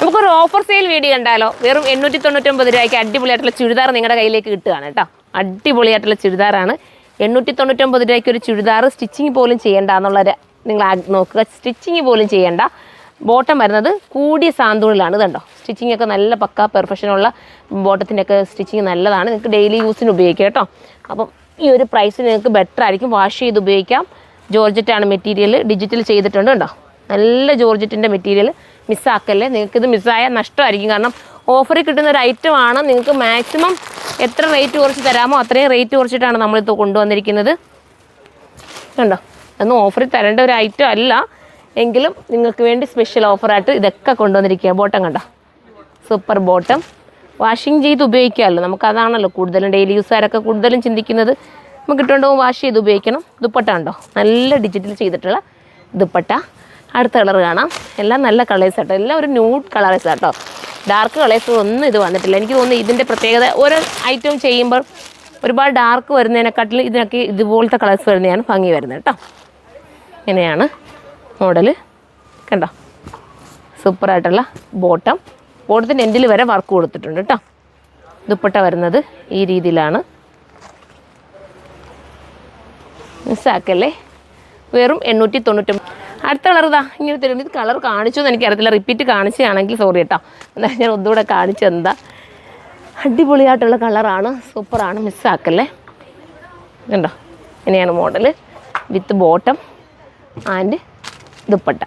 നമുക്കൊരു offer sale video കണ്ടാലോ? വെറും 899 രൂപയ്ക്ക് അടിപൊളിയായിട്ടുള്ള ചുരിദാർ നിങ്ങളുടെ കയ്യിലേക്ക് കിട്ടുകയാണ് കേട്ടോ. അടിപൊളിയായിട്ടുള്ള ചുരിദാറാണ്. 899 രൂപയ്ക്ക് ഒരു ചുരിദാർ സ്റ്റിച്ചിങ് പോലും ചെയ്യേണ്ട എന്നുള്ളൊരു നിങ്ങൾ നോക്കുക. സ്റ്റിച്ചിങ് പോലും ചെയ്യേണ്ട. ബോട്ടം വരുന്നത് കൂടിയ സാന്തൂണിലാണ്. ഇതുണ്ടോ, സ്റ്റിച്ചിങ് ഒക്കെ നല്ല പക്ക പെർഫെക്ഷനുള്ള ബോട്ടത്തിൻ്റെയൊക്കെ സ്റ്റിച്ചിങ് നല്ലതാണ്. നിങ്ങൾക്ക് ഡെയിലി യൂസിന് ഉപയോഗിക്കാം കേട്ടോ. അപ്പം ഈ ഒരു പ്രൈസിന് നിങ്ങൾക്ക് ബെറ്റർ ആയിരിക്കും. വാഷ് ചെയ്ത് ഉപയോഗിക്കാം. ജോർജറ്റാണ് മെറ്റീരിയൽ, ഡിജിറ്റൽ ചെയ്തിട്ടുണ്ട് കേട്ടോ. നല്ല ജോർജറ്റിൻ്റെ മെറ്റീരിയൽ. മിസ്സാക്കല്ലേ, നിങ്ങൾക്കിത് മിസ്സായാൽ നഷ്ടമായിരിക്കും. കാരണം ഓഫറിൽ കിട്ടുന്ന ഒരു ഐറ്റമാണ്. നിങ്ങൾക്ക് മാക്സിമം എത്ര റേറ്റ് കുറച്ച് തരാമോ അത്രയും റേറ്റ് കുറച്ചിട്ടാണ് നമ്മളിത് കൊണ്ടുവന്നിരിക്കുന്നത്. കണ്ടോ, അതൊന്നും ഓഫറിൽ തരേണ്ട ഒരു ഐറ്റം അല്ല, എങ്കിലും നിങ്ങൾക്ക് വേണ്ടി സ്പെഷ്യൽ ഓഫറായിട്ട് ഇതൊക്കെ കൊണ്ടുവന്നിരിക്കുക. ബോട്ടം കണ്ടോ, സൂപ്പർ ബോട്ടം. വാഷിങ് ചെയ്ത് ഉപയോഗിക്കാമല്ലോ, നമുക്കതാണല്ലോ കൂടുതലും ഡെയിലി യൂസുകാരൊക്കെ കൂടുതലും ചിന്തിക്കുന്നത്. നമുക്ക് ഇട്ടുകൊണ്ടുപോകും വാഷ് ചെയ്ത് ഉപയോഗിക്കണം. ദുപ്പട്ട ഉണ്ടോ, നല്ല ഡിജിറ്റൽ ചെയ്തിട്ടുള്ള ദുപ്പട്ട. അടുത്ത കളർ കാണാം. എല്ലാം നല്ല കളേഴ്സ് കേട്ടോ, എല്ലാം ഒരു ന്യൂഡ് കളേഴ്സ് കേട്ടോ. ഡാർക്ക് കളേഴ്സ് ഒന്നും ഇത് വന്നിട്ടില്ല. എനിക്ക് തോന്നുന്നു ഇതിൻ്റെ പ്രത്യേകത ഓരോ ഐറ്റം ചെയ്യുമ്പോൾ ഒരുപാട് ഡാർക്ക് വരുന്നതിനെക്കാട്ടിൽ ഇതിനൊക്കെ ഇതുപോലത്തെ കളേഴ്സ് വരുന്നതാണ് ഭംഗി വരുന്നത് കേട്ടോ. ഇങ്ങനെയാണ് മോഡൽ കണ്ടോ, സൂപ്പറായിട്ടുള്ള ബോട്ടം. ബോട്ടത്തിൻ്റെ എൻഡിൽ വരെ വർക്ക് കൊടുത്തിട്ടുണ്ട് കേട്ടോ. ദുപ്പട്ട വരുന്നത് ഈ രീതിയിലാണ്. മിസ്സാക്കല്ലേ, വെറും 899. അടുത്ത കളർ ഇതാ ഇങ്ങനെ തരും. ഇത് കളർ കാണിച്ചു എന്ന് എനിക്കറിയത്തില്ല, റിപ്പീറ്റ് കാണിച്ചാണെങ്കിൽ സോറി കേട്ടോ. എന്താ ഞാൻ ഒന്നുകൂടെ കാണിച്ചെന്താ. അടിപൊളിയായിട്ടുള്ള കളറാണ്, സൂപ്പറാണ്, മിസ്സാക്കല്ലേ. കണ്ടോ, ഇങ്ങനെയാണ് model with bottom and dupatta.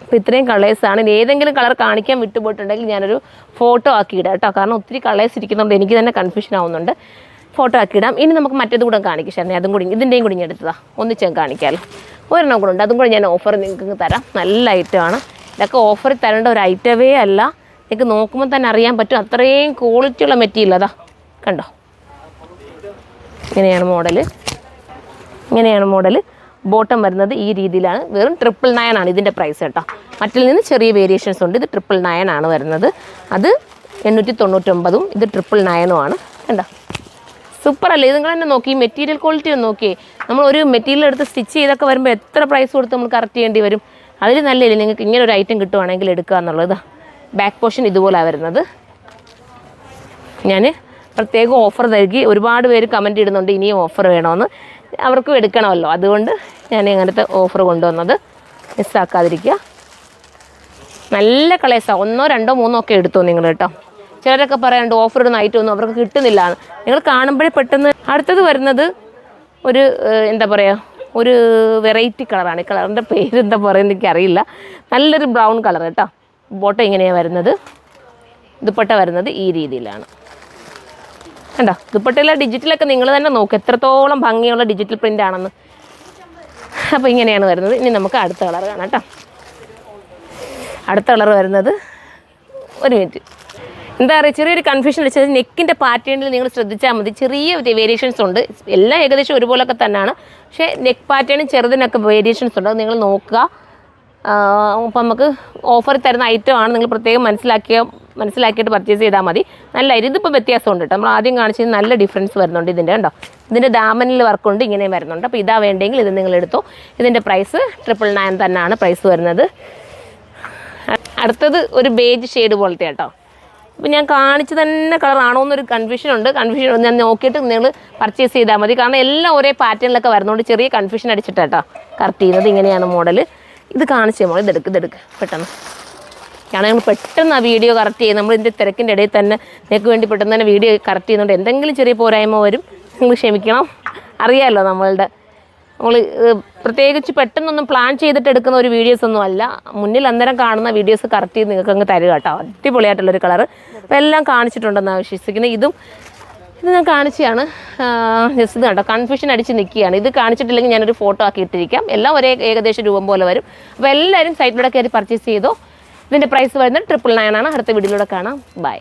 അപ്പോൾ ഇത്രയും കളേഴ്സാണ്. ഇനി ഏതെങ്കിലും കളർ കാണിക്കാൻ വിട്ടുപോയിട്ടുണ്ടെങ്കിൽ ഞാനൊരു ഫോട്ടോ ആക്കി ഇടാം കേട്ടോ. കാരണം ഒത്തിരി കളേഴ്സ് ഇരിക്കുന്നതുകൊണ്ട് എനിക്ക് തന്നെ കൺഫ്യൂഷൻ ആവുന്നുണ്ട്. ഫോട്ടോ ആക്കി ഇടാം. ഇനി നമുക്ക് മറ്റേത് കൂടെ കാണിക്കാം ശരണേ. അതും കൂടി ഇതിൻ്റെയും കൂടി ഞാൻ എടുത്തതാണ്, ഒന്നിച്ച് കാണിക്കാമല്ലോ. ഒരെണ്ണം കൂടെ ഉണ്ട്, അതും കൂടെ ഞാൻ ഓഫർ നിങ്ങൾക്ക് തരാം. നല്ല ഐറ്റമാണ്. ഇതൊക്കെ ഓഫറിൽ തരേണ്ട ഒരു ഐറ്റമേ അല്ല. നിങ്ങൾക്ക് നോക്കുമ്പോൾ തന്നെ അറിയാൻ പറ്റും, അത്രയും ക്വാളിറ്റിയുള്ള മെറ്റീരിയൽ. അതാ കണ്ടോ, ഇങ്ങനെയാണ് മോഡൽ. ബോട്ടം വരുന്നത് ഈ രീതിയിലാണ്. വെറും 999 ആണ് ഇതിൻ്റെ പ്രൈസ് കേട്ടോ. മറ്റിൽ നിന്ന് ചെറിയ വേരിയേഷൻസ് ഉണ്ട്. ഇത് 999 ആണ് വരുന്നത്. അത് 899ഉം ഇത് 999ഉം ആണ്. കണ്ടോ, സൂപ്പർ അല്ലേ. ഇത് നിങ്ങൾ തന്നെ നോക്കി, ഈ മെറ്റീരിയൽ ക്വാളിറ്റി ഒന്ന് നോക്കിയേ. നമ്മൾ ഒരു മെറ്റീരിയൽ എടുത്ത് സ്റ്റിച്ച് ചെയ്തൊക്കെ വരുമ്പോൾ എത്ര പ്രൈസ് കൊടുത്ത് നമ്മൾ കറക്റ്റ് ചെയ്യേണ്ടി വരും. അതിൽ നല്ലതില്ല നിങ്ങൾക്ക് ഇങ്ങനെ ഒരു ഐറ്റം കിട്ടുവാണെങ്കിൽ എടുക്കുക എന്നുള്ളത്. ബാക്ക് പോർഷൻ ഇതുപോലെയാണ് വരുന്നത്. ഞാൻ പ്രത്യേകം ഓഫർ നൽകി. ഒരുപാട് പേര് കമൻറ്റ് ഇടുന്നുണ്ട് ഇനിയും ഓഫർ വേണമെന്ന്. അവർക്കും എടുക്കണമല്ലോ, അതുകൊണ്ട് ഞാൻ ഇങ്ങനത്തെ ഓഫർ കൊണ്ടുവന്നത്. മിസ്സാക്കാതിരിക്കുക. നല്ല കളേഴ്സാണ്. 1, 2, 3 ഒക്കെ എടുത്തോ നിങ്ങൾ കേട്ടോ. ചിലരൊക്കെ പറയാനുണ്ട് ഓഫർ ഇടുന്ന ഐറ്റം ഒന്നും അവർക്ക് കിട്ടുന്നില്ല. നിങ്ങൾ കാണുമ്പോഴേ പെട്ടെന്ന്. അടുത്തത് വരുന്നത് ഒരു എന്താ പറയുക, ഒരു വെറൈറ്റി കളറാണ്. ഈ കളറിൻ്റെ പേരെന്താ പറയുന്നത് എനിക്കറിയില്ല. നല്ലൊരു ബ്രൗൺ കളർ കേട്ടോ. ബോട്ടം ഇങ്ങനെയാണ് വരുന്നത്. ദുപ്പട്ട വരുന്നത് ഈ രീതിയിലാണ്. കണ്ടോ, ദുപ്പട്ടയിലെ ഡിജിറ്റലൊക്കെ നിങ്ങൾ തന്നെ നോക്കുക എത്രത്തോളം ഭംഗിയുള്ള ഡിജിറ്റൽ പ്രിൻ്റ് ആണെന്ന്. അപ്പോൾ ഇങ്ങനെയാണ് വരുന്നത്. ഇനി നമുക്ക് അടുത്ത കളർ കാണാം കേട്ടോ. അടുത്ത കളർ വരുന്നത്, ഒരു മിനിറ്റ്, എന്താ പറയുക, ചെറിയൊരു കൺഫ്യൂഷൻ വെച്ചാൽ നെക്കിൻ്റെ പാറ്റേണിൽ നിങ്ങൾ ശ്രദ്ധിച്ചാൽ മതി. ചെറിയ വേരിയേഷൻസ് ഉണ്ട്. എല്ലാം ഏകദേശം ഒരുപോലൊക്കെ തന്നെയാണ്. പക്ഷേ നെക്ക് പാറ്റേണും ചെറുതിനൊക്കെ വേരിയേഷൻസ് ഉണ്ട്. അത് നിങ്ങൾ നോക്കുക. അപ്പം നമുക്ക് ഓഫർ തരുന്ന ഐറ്റമാണ്. നിങ്ങൾ പ്രത്യേകം മനസ്സിലാക്കിയിട്ട് പർച്ചേസ് ചെയ്താൽ മതി. നല്ല ഇതിപ്പോൾ വ്യത്യാസമുണ്ട് കേട്ടോ. നമ്മൾ ആദ്യം കാണിച്ചത് നല്ല ഡിഫറൻസ് വരുന്നുണ്ട് ഇതിൻ്റെ. കണ്ടോ, ഇതിൻ്റെ ദാമനിൽ വർക്കുണ്ട്, ഇങ്ങനെയും വരുന്നുണ്ട്. അപ്പോൾ ഇതാ വേണ്ടെങ്കിൽ ഇത് നിങ്ങൾ എടുത്തോ. ഇതിൻ്റെ പ്രൈസ് 999 തന്നെയാണ് പ്രൈസ് വരുന്നത്. അടുത്തത് ഒരു ബേജ് ഷെയ്ഡ് പോലത്തെ കേട്ടോ. അപ്പോൾ ഞാൻ കാണിച്ച് തന്നെ കളറാണോ എന്നൊരു കൺഫ്യൂഷൻ ഞാൻ നോക്കിയിട്ട് നിങ്ങൾ പർച്ചേസ് ചെയ്താൽ മതി. കാരണം എല്ലാം ഒരേ പാറ്റേണിലൊക്കെ വരുന്നതുകൊണ്ട് ചെറിയ കൺഫ്യൂഷൻ അടിച്ചിട്ടാട്ടോ കറക്റ്റ് ചെയ്യുന്നത്. ഇങ്ങനെയാണ് മോഡൽ. ഇത് കാണിച്ചേ മോൾ, ഇതെടുക്ക് പെട്ടെന്ന്. കാരണം ഞങ്ങൾ പെട്ടെന്ന് ആ വീഡിയോ കറക്റ്റ് ചെയ്യും. നമ്മൾ ഇതിൻ്റെ തിരക്കിൻ്റെ ഇടയിൽ തന്നെ നിങ്ങൾക്ക് വേണ്ടി പെട്ടെന്ന് തന്നെ വീഡിയോ കറക്റ്റ് ചെയ്യുന്നുണ്ട്. എന്തെങ്കിലും ചെറിയ പോരായ്മ വരും, നിങ്ങൾ ക്ഷമിക്കണം. അറിയാമല്ലോ നമ്മൾ പ്രത്യേകിച്ച് പെട്ടെന്നൊന്നും പ്ലാൻ ചെയ്തിട്ട് എടുക്കുന്ന ഒരു വീഡിയോസ് ഒന്നും അല്ല. മുന്നിൽ അന്നേരം കാണുന്ന വീഡിയോസ് കറക്റ്റ് ചെയ്ത് നിങ്ങൾക്ക് അങ്ങ് തരിക കേട്ടോ. അടിപൊളിയായിട്ടുള്ളൊരു കളറ്. അപ്പോൾ എല്ലാം കാണിച്ചിട്ടുണ്ടെന്നാണ് വിശ്വസിക്കുന്നത്. ഇത് ഞാൻ കാണിച്ചാണ്. ജസ്റ്റ് ഇത് കേട്ടോ, കൺഫ്യൂഷൻ അടിച്ച് നിൽക്കുകയാണ്. ഇത് കാണിച്ചിട്ടില്ലെങ്കിൽ ഞാനൊരു ഫോട്ടോ ആക്കി ഇട്ടിരിക്കാം. എല്ലാം ഒരേ ഏകദേശം രൂപം പോലെ വരും. അപ്പോൾ എല്ലാവരും സൈറ്റിലൂടെ കയറി പർച്ചേസ് ചെയ്തോ. ഇതിൻ്റെ പ്രൈസ് വരുന്നത് 999 ആണ്. അടുത്ത വീഡിയോയിലൂടെ കാണാം. ബൈ.